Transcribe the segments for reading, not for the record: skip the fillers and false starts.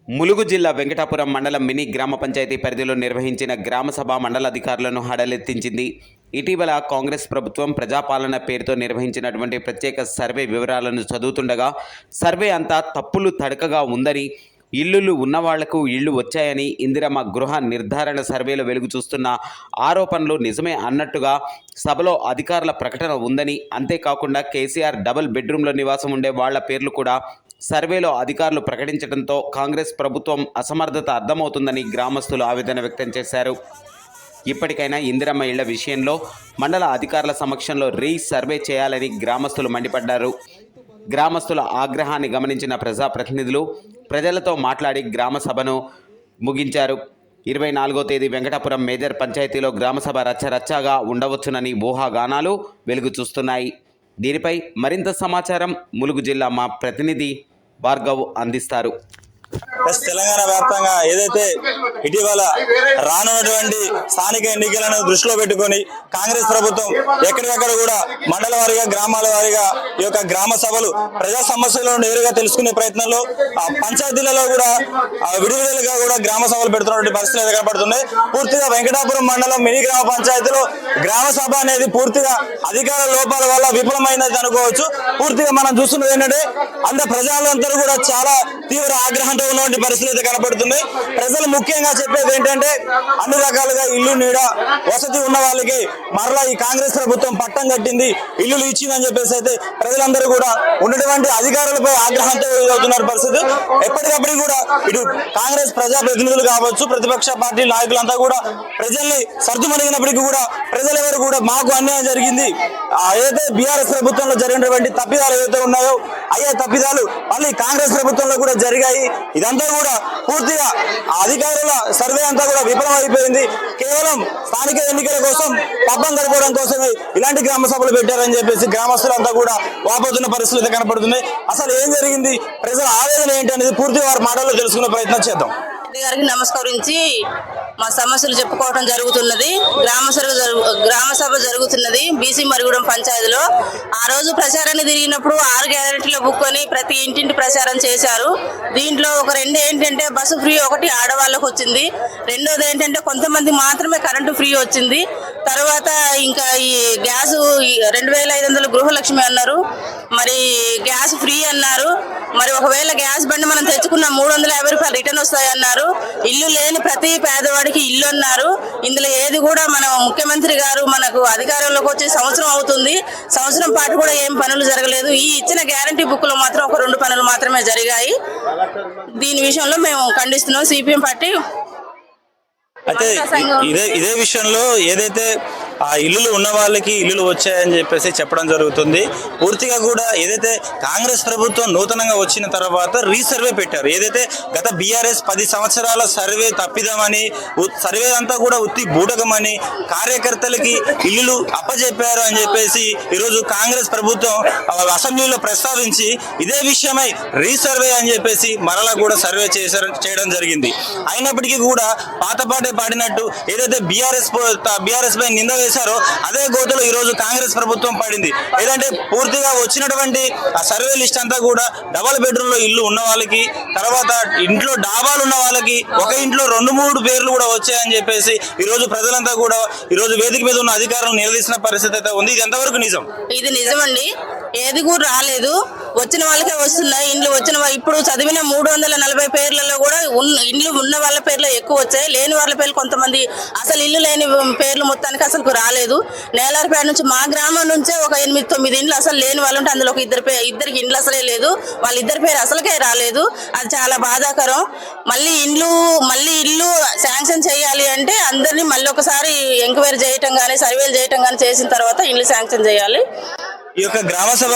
ములుగు జిల్లా వెంకటాపురం మండలం మినీ గ్రామ పంచాయతీ పరిధిలో నిర్వహించిన గ్రామసభ మండలాధికారులను హడలెత్తించింది. ఇటీవల కాంగ్రెస్ ప్రభుత్వం ప్రజాపాలన పేరుతో నిర్వహించినటువంటి ప్రత్యేక సర్వే వివరాలను చదువుతుండగా సర్వే అంతా తప్పులు తడకగా ఉందని, ఇల్లులు ఉన్నవాళ్లకు ఇళ్లు వచ్చాయని, ఇందిరమ్మ గృహ నిర్ధారణ సర్వేలో వెలుగు చూస్తున్న ఆరోపణలు నిజమే అన్నట్టుగా సభలో అధికారుల ప్రకటన ఉందని, అంతేకాకుండా కేసీఆర్ డబుల్ బెడ్రూమ్లో నివాసం ఉండే వాళ్ల పేర్లు కూడా సర్వేలో అధికారులు ప్రకటించడంతో కాంగ్రెస్ ప్రభుత్వం అసమర్థత అర్థమవుతుందని గ్రామస్తులు ఆవేదన వ్యక్తం చేశారు. ఇప్పటికైనా ఇందిరమ్మ ఇళ్ల విషయంలో మండల అధికారుల సమక్షంలో సర్వే చేయాలని గ్రామస్తులు మండిపడ్డారు. గ్రామస్తుల ఆగ్రహాన్ని గమనించిన ప్రజాప్రతినిధులు ప్రజలతో మాట్లాడి గ్రామ సభను ముగించారు. 24వ తేదీ వెంకటాపురం మేజర్ పంచాయతీలో గ్రామసభ రచ్చరచ్చగా ఉండవచ్చునని ఊహాగానాలు వెలుగు చూస్తున్నాయి. దీనిపై మరింత సమాచారం ములుగు జిల్లా మా ప్రతినిధి భార్గవ్ అందిస్తారు. తెలంగాణ వ్యాప్తంగా ఏదైతే ఇటీవల రానున్నటువంటి స్థానిక ఎన్నికలను దృష్టిలో పెట్టుకొని కాంగ్రెస్ ప్రభుత్వం ఎక్కడికక్కడ కూడా మండల వారీగా గ్రామాల వారీగా ఈ యొక్క గ్రామ సభలు ప్రజా సమస్యలను నేరుగా తెలుసుకునే ప్రయత్నంలో పంచాయతీలలో కూడా విడివిడిగా కూడా గ్రామ సభలు పెడుతున్నటువంటి పరిస్థితులు కనబడుతున్నాయి. పూర్తిగా వెంకటాపురం మండలం మినీ గ్రామ పంచాయతీలో గ్రామ సభ అనేది పూర్తిగా అధికార లోపాల వల్ల విఫలమైనది అనుకోవచ్చు. పూర్తిగా మనం చూస్తున్నది ఏంటంటే ప్రజలందరూ కూడా చాలా తీవ్ర ఆగ్రహంతో ఉన్నటువంటి పరిస్థితులు కనబడుతున్నాయి. ప్రజలు ముఖ్యంగా చెప్పేది ఏంటంటే అన్ని రకాలుగా ఇల్లు నీడ వసతి ఉన్న వాళ్ళకి మరలా ఈ కాంగ్రెస్ ప్రభుత్వం పట్టం కట్టింది, ఇల్లులు ఇచ్చిందని చెప్పేసి అయితే ప్రజలందరూ కూడా ఉన్నటువంటి అధికారులపై ఆగ్రహంతో అవుతున్నారు పరిస్థితి. ఎప్పటికప్పుడు కూడా ఇటు కాంగ్రెస్ ప్రజాప్రతినిధులు కావచ్చు, ప్రతిపక్ష పార్టీ నాయకులంతా కూడా ప్రజల్ని సర్దుమణిగినప్పటికీ కూడా ప్రజలు ఎవరు కూడా మాకు అన్యాయం జరిగింది, ఏదైతే బీఆర్ఎస్ ప్రభుత్వంలో జరిగినటువంటి తప్పిదాలు ఏవైతే ఉన్నాయో అయ్యే తప్పిదాలు మళ్ళీ కాంగ్రెస్ ప్రభుత్వంలో కూడా జరిగాయి. ఇదంతా కూడా పూర్తిగా అధికారుల సర్వే అంతా కూడా విఫలం అయిపోయింది. కేవలం స్థానిక ఎన్నికల కోసం పబ్బం గడపడం కోసమే ఇలాంటి గ్రామ సభలు పెట్టారని చెప్పేసి గ్రామస్తులంతా కూడా వాపోతున్న పరిస్థితులు కనపడుతున్నాయి. అసలు ఏం జరిగింది, ప్రజల ఆవేదన ఏంటి అనేది పూర్తిగా వారి మాటల్లో తెలుసుకునే ప్రయత్నం చేద్దాం. గారికి నమస్కరించి మా సమస్యలు చెప్పుకోవడం జరుగుతున్నది. గ్రామ సభ జరుగుతున్నది బీసీ మరిగూడెం పంచాయతీలో. ఆ రోజు ప్రచారాన్ని తిరిగినప్పుడు 6 గ్యారెంటీల బుక్ అని ప్రతి ఇంటింటి ప్రచారం చేశారు. దీంట్లో ఒక 2 ఏంటంటే బస్సు ఫ్రీ, ఒకటి ఆడవాళ్ళకు వచ్చింది. రెండోది ఏంటంటే కొంతమంది మాత్రమే కరెంటు ఫ్రీ వచ్చింది. తర్వాత ఇంకా ఈ గ్యాస్ 2500 గృహలక్ష్మి అన్నారు, మరి గ్యాస్ ఫ్రీ అన్నారు. మరి ఒకవేళ గ్యాస్ బండి మనం తెచ్చుకున్న 350 రూపాయలు రిటర్న్ వస్తాయి అన్నారు. ఇల్లు లేని ప్రతి పేదవాడికి ఇల్లు అన్నారు. ఇందులో ఏది కూడా మన ముఖ్యమంత్రి గారు మనకు అధికారంలోకి వచ్చి సంవత్సరం అవుతుంది, సంవత్సరం పాటు కూడా ఏం పనులు జరగలేదు. ఈ ఇచ్చిన గ్యారంటీ బుక్ లో మాత్రం ఒక 2 పనులు మాత్రమే జరిగాయి. దీని విషయంలో మేము ఖండిస్తున్నాం సిపిఎం పార్టీ. అయితే ఇదే విషయంలో ఏదైతే ఆ ఇల్లులు ఉన్న వాళ్ళకి ఇల్లులు వచ్చాయని చెప్పేసి చెప్పడం జరుగుతుంది. పూర్తిగా కూడా ఏదైతే కాంగ్రెస్ ప్రభుత్వం నూతనంగా వచ్చిన తర్వాత రీసర్వే పెట్టారు, ఏదైతే గత బీఆర్ఎస్ 10 సంవత్సరాల సర్వే తప్పిదమని, సర్వే అంతా కూడా ఉత్తి బూటకమని, కార్యకర్తలకి ఇల్లులు అప్పచెప్పారు అని చెప్పేసి ఈరోజు కాంగ్రెస్ ప్రభుత్వం అసెంబ్లీలో ప్రస్తావించి ఇదే విషయమై రీసర్వే అని చెప్పేసి మరలా కూడా సర్వే చేయడం జరిగింది. అయినప్పటికీ కూడా పాతపాటే పాడినట్టు ఏదైతే బీఆర్ఎస్ పై నింద వేశారో అదే గోతులో ఈరోజు కాంగ్రెస్ ప్రభుత్వం పడింది. ఏదంటే పూర్తిగా వచ్చినటువంటి ఆ సర్వే లిస్ట్ అంతా కూడా డబల్ బెడ్రూమ్ లో ఇల్లు ఉన్న వాళ్ళకి, తర్వాత ఇంట్లో డాబాలు ఉన్న వాళ్ళకి, ఒక ఇంట్లో 2-3 పేర్లు కూడా వచ్చాయని చెప్పేసి ఈరోజు ప్రజలంతా కూడా ఈరోజు వేదిక మీద ఉన్న అధికారులను నిలదీసిన పరిస్థితి అయితే ఉంది. ఇది ఎంతవరకు నిజం? ఇది నిజమండి. ఏది కూడా రాలేదు, వచ్చిన వాళ్ళకే వస్తున్నాయి ఇండ్లు. ఇప్పుడు చదివిన 340 పేర్లలో కూడా ఇండ్లు ఉన్న వాళ్ళ పేర్లు ఎక్కువ వచ్చాయి, లేని వాళ్ళ పేర్లు కొంతమంది అసలు ఇల్లు లేని పేర్లు మొత్తానికి అసలు రాలేదు. నేలారిపేట నుంచి మా గ్రామం నుంచే ఒక 8-9 ఇండ్లు అసలు లేని వాళ్ళు ఉంటే అందులో ఇద్దరికి ఇండ్లు అసలే లేదు, వాళ్ళిద్దరి పేరు అసలుకే రాలేదు. అది చాలా బాధాకరం. మళ్ళీ ఇల్లు శాంక్షన్ చేయాలి అంటే అందరినీ మళ్ళీ ఒకసారి ఎంక్వైరీ చేయటం కానీ సర్వేలు చేయటం కానీ చేసిన తర్వాత ఇల్లు శాంక్షన్ చేయాలి. ఈ యొక్క గ్రామ సభ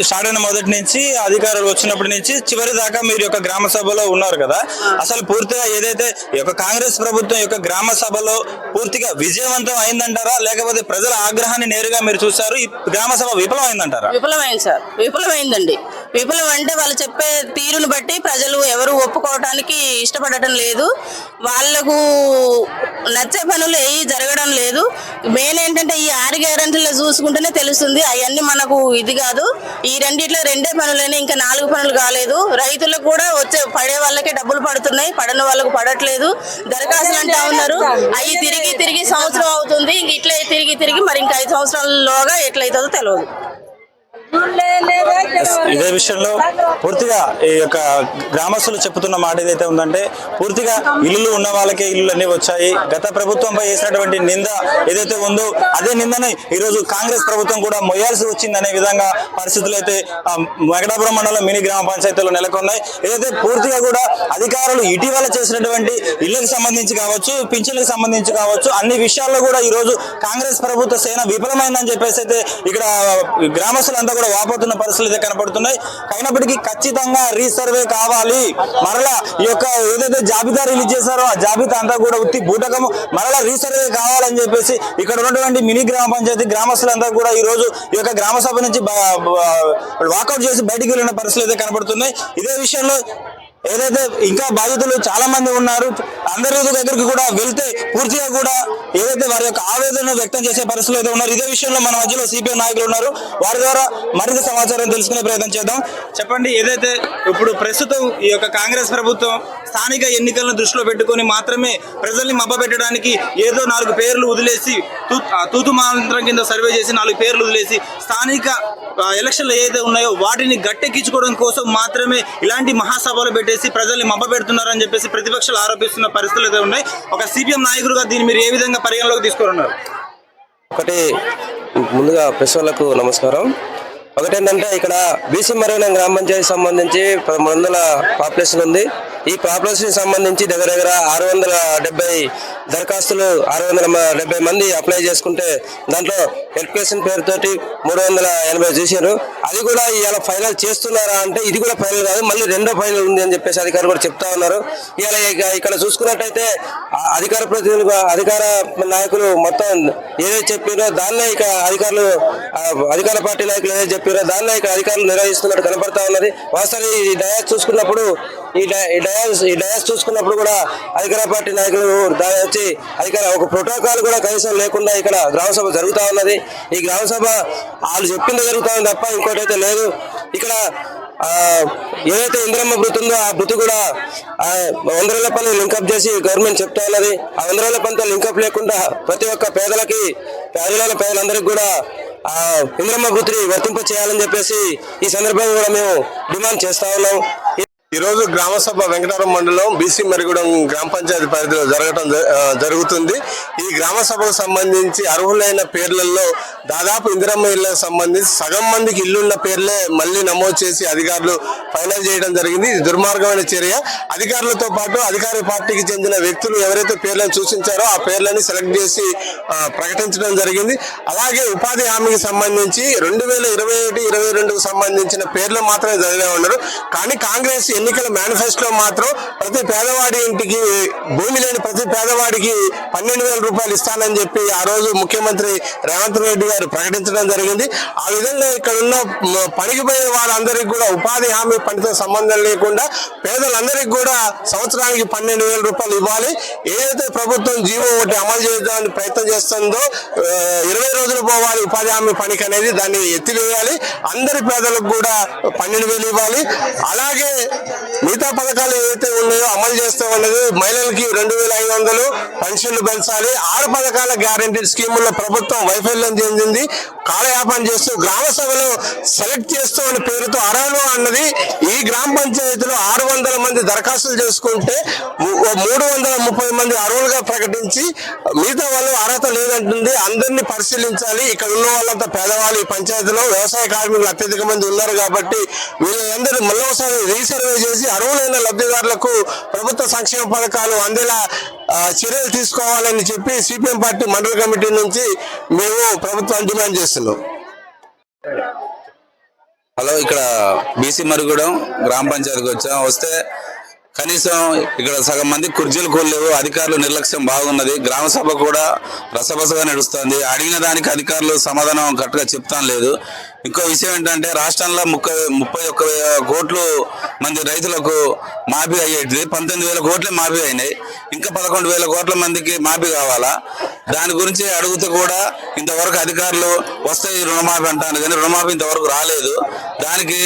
స్టార్ట్ అయిన మొదటి నుంచి అధికారులు వచ్చినప్పటి నుంచి చివరి దాకా మీరు యొక్క గ్రామ సభలో ఉన్నారు కదా, అసలు పూర్తిగా ఏదైతే ఈ యొక్క కాంగ్రెస్ ప్రభుత్వం యొక్క గ్రామ సభలో పూర్తిగా విజయవంతం అయిందంటారా, లేకపోతే ప్రజల ఆగ్రహాన్ని నేరుగా మీరు చూస్తారు, ఈ గ్రామ సభ విఫలమైందంటారా? విఫలమైంది సార్, విఫలమైందండి. విఫలం అంటే వాళ్ళు చెప్పే తీరును బట్టి ప్రజలు ఎవరు ఒప్పుకోవడానికి ఇష్టపడటం లేదు. వాళ్లకు నచ్చే పనులు ఏవి జరగడం లేదు. మెయిన్ ఏంటంటే ఈ 6 గ్యారెంటీలో చూసుకుంటేనే తెలుస్తుంది. అవన్నీ మనకు ఇది కాదు. ఈ రెండిట్లో 2 పనులైనా ఇంకా 4 పనులు కాలేదు. రైతులకు కూడా పడే వాళ్ళకే డబ్బులు పడుతున్నాయి, పడని వాళ్ళకు పడట్లేదు. దరఖాస్తులు అంటా ఉన్నారు, అవి తిరిగి సంవత్సరం అవుతుంది. ఇంక ఇట్లా తిరిగి మరి ఇంకా 5 సంవత్సరాలలోగా ఎట్లయితుందో తెలియదు. ఇదే విషయంలో పూర్తిగా ఈ యొక్క గ్రామస్తులు చెప్తున్న మాట ఏదైతే ఉందంటే పూర్తిగా ఇల్లులు ఉన్న వాళ్ళకే ఇల్లు అన్ని వచ్చాయి. గత ప్రభుత్వంపై వేసినటువంటి నింద ఏదైతే ఉందో అదే నిందని ఈరోజు కాంగ్రెస్ ప్రభుత్వం కూడా మొయ్యాల్సి వచ్చిందనే విధంగా పరిస్థితులు అయితే వెంకటాపురం మండలం మినీ గ్రామ పంచాయతీలో నెలకొన్నాయి. ఏదైతే పూర్తిగా కూడా అధికారులు ఇటీవల చేసినటువంటి ఇళ్లకు సంబంధించి కావచ్చు, పింఛన్లకు సంబంధించి కావచ్చు, అన్ని విషయాల్లో కూడా ఈరోజు కాంగ్రెస్ ప్రభుత్వ సేన విఫలమైందని చెప్పేసి అయితే ఇక్కడ గ్రామస్తులంతా కూడా వాపోతున్న పరిస్థితులు అయితే కనపడుతున్నాయి. అయినప్పటికీ ఖచ్చితంగా రీసర్వే కావాలి. మరలా ఈ యొక్క ఏదైతే జాబితా రిలీజ్ చేశారో ఆ జాబితా అంతా కూడా ఉత్తి బూటకము, మరలా రీసర్వే కావాలని చెప్పేసి ఇక్కడ ఉన్నటువంటి మినీ గ్రామ పంచాయతీ గ్రామస్తులంతా కూడా ఈ రోజు ఈ యొక్క గ్రామ సభ నుంచి వాకౌట్ చేసి బయటికి వెళ్ళిన పరిస్థితులు అయితే కనబడుతున్నాయి. ఇదే విషయంలో ఏదైతే ఇంకా బాధితులు చాలా మంది ఉన్నారు, అందరి దగ్గరికి కూడా వెళ్తే పూర్తిగా కూడా ఏదైతే వారి యొక్క ఆవేదన వ్యక్తం చేసే పరిస్థితులు అయితే ఉన్నారు. ఇదే విషయంలో మన మధ్యలో సిపిఎం నాయకులు ఉన్నారు, వారి ద్వారా మరింత సమాచారం తెలుసుకునే ప్రయత్నం చేద్దాం. చెప్పండి, ఏదైతే ఇప్పుడు ప్రస్తుతం ఈ యొక్క కాంగ్రెస్ ప్రభుత్వం స్థానిక ఎన్నికలను దృష్టిలో పెట్టుకొని మాత్రమే ప్రజల్ని మభ్యపెట్టడానికి ఏదో 4 పేర్లు వదిలేసి తూతు మంత్రం కింద సర్వే చేసి 4 పేర్లు వదిలేసి స్థానిక ఎలక్షన్లు ఏదైతే ఉన్నాయో వాటిని గట్టెక్కించుకోవడం కోసం మాత్రమే ఇలాంటి మహాసభలు పెట్టేసి ప్రజల్ని మభ్యపెడుతున్నారని చెప్పేసి ప్రతిపక్షాలు ఆరోపిస్తున్న పరిస్థితులు అయితే ఉన్నాయి. ఒక సిపిఎం నాయకుడిగా దీన్ని మీరు ఏ విధంగా పరిగణలోకి తీసుకున్నారు? ఒకటి ముందుగా ప్రెస్ వాళ్ళకు నమస్కారం. ఒకటేంటంటే ఇక్కడ బీసీ మరుగున గ్రామ పంచాయతీ సంబంధించి 1300 పాపులేషన్ ఉంది. ఈ పాపులేషన్ సంబంధించి దగ్గర 670 దరఖాస్తులు 670 మంది అప్లై చేసుకుంటే దాంట్లో వెరిఫికేషన్ పేరుతోటి 380 చూశారు. అది కూడా ఇవాళ ఫైనల్ చేస్తున్నారా అంటే ఇది కూడా ఫైనల్ కాదు, మళ్ళీ 2వ ఫైనల్ ఉంది అని చెప్పేసి అధికారులు కూడా చెప్తా ఉన్నారు. ఇవాళ ఇక్కడ చూసుకున్నట్టయితే అధికార ప్రతినిధులు, అధికార నాయకులు మొత్తం ఏదైతే చెప్పారో దాన్నే ఇక అధికార పార్టీ నాయకులు ఏదైతే చెప్పారో దాన్నే ఇక్కడ అధికారులు నిర్వహిస్తున్నట్టు కనపడతా ఉన్నది. వాస్తవాన్ని ఈ డయాస్ చూసుకున్నప్పుడు కూడా అధికార పార్టీ నాయకులు దాని వచ్చి ఒక ప్రోటోకాల్ కూడా కనీసం లేకుండా ఇక్కడ గ్రామసభ జరుగుతూ ఉన్నది. ఈ గ్రామసభ వాళ్ళు చెప్పింది జరుగుతా ఉంది తప్ప ఇంకోటైతే లేదు. ఇక్కడ ఏదైతే ఇంద్రమ్మ బృతి ఉందో ఆ బృతి కూడా 100 రోజుల పనులు లింకప్ చేసి గవర్నమెంట్ చెప్తా ఉన్నది. ఆ 100 రోజుల పనితో లింకప్ లేకుండా ప్రతి ఒక్క పేదలందరికీ కూడా ఇంద్రమ్మ బృతిని వర్తింప చేయాలని చెప్పేసి ఈ సందర్భంగా కూడా మేము డిమాండ్ చేస్తా ఉన్నాం. ఈరోజు గ్రామసభ వెంకటాపురం మండలం బీసీ మరిగూడెం గ్రామ పంచాయతీ పరిధిలో జరుగుతుంది. ఈ గ్రామ సభకు సంబంధించి అర్హులైన పేర్లలో దాదాపు ఇందిరమ్మ ఇళ్లకు సంబంధించి సగం మందికి ఇల్లున్న పేర్లే మళ్ళీ నమోదు చేసి అధికారులు ఫైనల్ చేయడం జరిగింది. ఇది దుర్మార్గమైన చర్య. అధికారులతో పాటు అధికార పార్టీకి చెందిన వ్యక్తులు ఎవరైతే పేర్లను సూచించారో ఆ పేర్లని సెలెక్ట్ చేసి ప్రకటించడం జరిగింది. అలాగే ఉపాధి హామీకి సంబంధించి 2021-22కు సంబంధించిన పేర్లు మాత్రమే చదివే ఉన్నారు. కానీ కాంగ్రెస్ ఎన్నికల మేనిఫెస్టోలో మాత్రం ప్రతి పేదవాడి ఇంటికి భూమి లేని ప్రతి పేదవాడికి 12,000 రూపాయలు ఇస్తానని చెప్పి ఆ రోజు ముఖ్యమంత్రి రేవంత్ రెడ్డి గారు ప్రకటించడం జరిగింది. ఆ విధంగా ఇక్కడ ఉన్న పనికి పోయే వాళ్ళందరికీ కూడా ఉపాధి హామీ పనితో సంబంధం లేకుండా పేదలందరికీ కూడా సంవత్సరానికి 12,000 రూపాయలు ఇవ్వాలి. ఏదైతే ప్రభుత్వం జీవో ఒకటి అమలు చేయడానికి ప్రయత్నం చేస్తుందో 20 రోజులు పోవాలి ఉపాధి హామీ పనికి అనేది, దాన్ని ఎత్తివేయాలి. అందరి పేదలకు కూడా 12,000 ఇవ్వాలి. అలాగే మిగతా పథకాలు ఏవైతే ఉన్నాయో అమలు చేస్తూ ఉన్నది. మహిళలకి 2,500 పెన్షన్లు పెంచాలి. 6 పథకాల గ్యారెంటీ స్కీముల్లో ప్రభుత్వం వైఫల్యం చెందింది. కాలయాపన చేస్తూ గ్రామ సభలో సెలెక్ట్ చేస్తూ అనే పేరుతో అర్హులు అన్నది ఈ గ్రామ పంచాయతీలో 600 మంది దరఖాస్తులు చేసుకుంటే 330 మంది అర్హులుగా ప్రకటించి మిగతా వాళ్ళు అర్హత లేదంటుంది. అందరినీ పరిశీలించాలి. ఇక్కడ ఉన్న వాళ్ళంతా పేదవాళ్ళు. ఈ పంచాయతీలో వ్యవసాయ కార్మికులు అత్యధిక మంది ఉన్నారు కాబట్టి వీళ్ళందరూ మళ్ళీ ఒకసారి రీసర్వే చేసి అర్హులైన లబ్ధిదారులకు ప్రభుత్వ సంక్షేమ పథకాలు అందేలా చర్యలు తీసుకోవాలని చెప్పి సిపిఎం పార్టీ మండల కమిటీ నుంచి మేము ప్రభుత్వాన్ని డిమాండ్ చేస్తున్నాం. హలో, ఇక్కడ బీసీ మరుగుడం గ్రామ పంచాయతీకి వస్తే కనీసం ఇక్కడ సగం మంది కుర్చీలు కొనలేవు. అధికారులు నిర్లక్ష్యం బాగున్నది. గ్రామ సభ కూడా రసబసగా నడుస్తుంది. అడిగిన దానికి అధికారులు సమాధానం కరెక్ట్గా చెప్తాను లేదు. ఇంకో విషయం ఏంటంటే రాష్ట్రంలో 31 కోట్లు మంది రైతులకు మాఫీ అయ్యేది 19,000 కోట్లే మాఫీ అయినాయి. ఇంకా 11,000 కోట్ల మందికి మాఫీ కావాలా? దాని గురించి అడిగితే కూడా ఇంతవరకు అధికారులు వస్తాయి రుణమాఫీ అంటారు కానీ రుణమాఫీ ఇంతవరకు రాలేదు. దానికి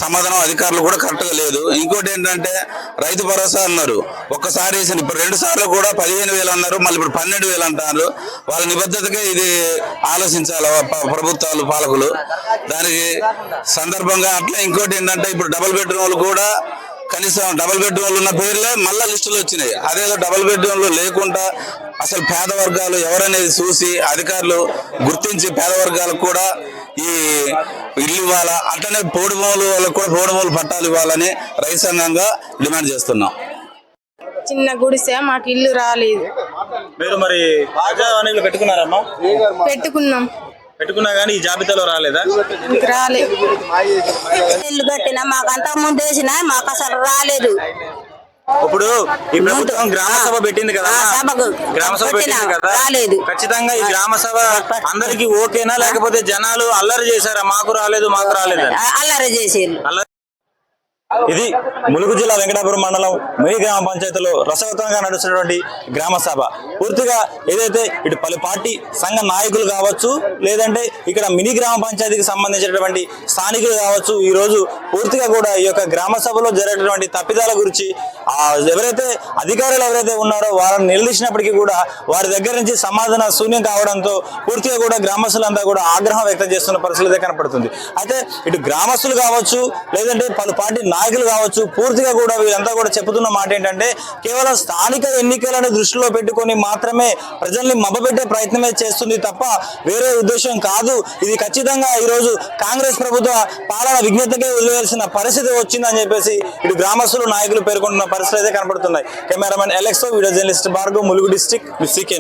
సమాధానం అధికారులు కూడా కరెక్ట్గా లేదు. ఇంకోటి ఏంటంటే రైతు భరోసా అన్నారు, ఒక్కసారి వేసిన ఇప్పుడు 2 సార్లు కూడా 15,000 అన్నారు, మళ్ళీ ఇప్పుడు 12,000 అంటారు. వాళ్ళ నిబద్ధతగా ఇది ఆలోచించాలి ప్రభుత్వాలు పాలకులు. దానికి సందర్భంగా అట్లా ఇంకోటి ఏంటంటే ఇప్పుడు డబుల్ బెడ్రూమ్లు కూడా కనీసం డబుల్ బెడ్రూమ్లు ఉన్న పేర్లే మళ్ళా లిస్టులు వచ్చినాయి. అదేదో డబుల్ బెడ్రూమ్లు లేకుండా అసలు పేద వర్గాలు ఎవరనేది చూసి అధికారులు గుర్తించి పేద వర్గాలకు కూడా ఈ ఇల్లు ఇవ్వాలా, అట్లనే పోడుమూలు వాళ్ళకు కూడా పోడుమూలు పట్టాలు ఇవ్వాలని రైతు సంఘంగా డిమాండ్ చేస్తున్నాం. చిన్న గుడిసె, మాకు ఇల్లు రాలేదు. మీరు మరి ప్రజావాణిలో పెట్టుకున్నారమ్మా? పెట్టుకున్నా కానీ ఈ జాబితాలో రాలేదా? రాలేదు. ఇల్లు కట్టినా మాకు అంతకు ముందు వేసినా మాకు అసలు రాలేదు. ఇప్పుడు ఈ ప్రభుత్వం గ్రామ సభ పెట్టింది కదా, గ్రామ సభ పెట్టింది కదా, రాలేదు. ఖచ్చితంగా ఈ గ్రామ సభ అందరికి ఓకేనా, లేకపోతే జనాలు అల్లరి చేశారా మాకు రాలేదు అల్లరి చేసేది? ఇది ములుగు జిల్లా వెంకటాపురం మండలం మినీ గ్రామ పంచాయతీలో రసవత్తంగా నడుస్తున్నటువంటి గ్రామ సభ. పూర్తిగా ఏదైతే ఇటు పలు పార్టీ సంఘ నాయకులు కావచ్చు, లేదంటే ఇక్కడ మినీ గ్రామ పంచాయతీకి సంబంధించినటువంటి స్థానికులు కావచ్చు, ఈ రోజు పూర్తిగా కూడా ఈ యొక్క గ్రామ సభలో జరిగేటువంటి తప్పిదాల గురించి ఎవరైతే అధికారులు ఎవరైతే ఉన్నారో వారిని నిలదీసినప్పటికీ కూడా వారి దగ్గర నుంచి సమాధాన శూన్యం కావడంతో పూర్తిగా కూడా గ్రామస్తులంతా కూడా ఆగ్రహం వ్యక్తం చేస్తున్న పరిస్థితి కనపడుతుంది. అయితే ఇటు గ్రామస్తులు కావచ్చు, లేదంటే పలు పార్టీ నాయకులు కావచ్చు, పూర్తిగా కూడా వీళ్ళంతా కూడా చెబుతున్న మాట ఏంటంటే కేవలం స్థానిక ఎన్నికలను దృష్టిలో పెట్టుకొని మాత్రమే ప్రజల్ని మభపెట్టే ప్రయత్నమే చేస్తుంది తప్ప వేరే ఉద్దేశం కాదు. ఇది ఖచ్చితంగా ఈరోజు కాంగ్రెస్ ప్రభుత్వ పాలన విజ్ఞతకే వదిలేయాల్సిన పరిస్థితి వచ్చిందని చెప్పేసి ఇటు గ్రామస్తులు నాయకులు పేర్కొంటున్న పరిస్థితి అయితే కనపడుతున్నాయి. కెమెరామెన్ ఎలెక్సో, video journalist Bhargav, Mulugu district, CK.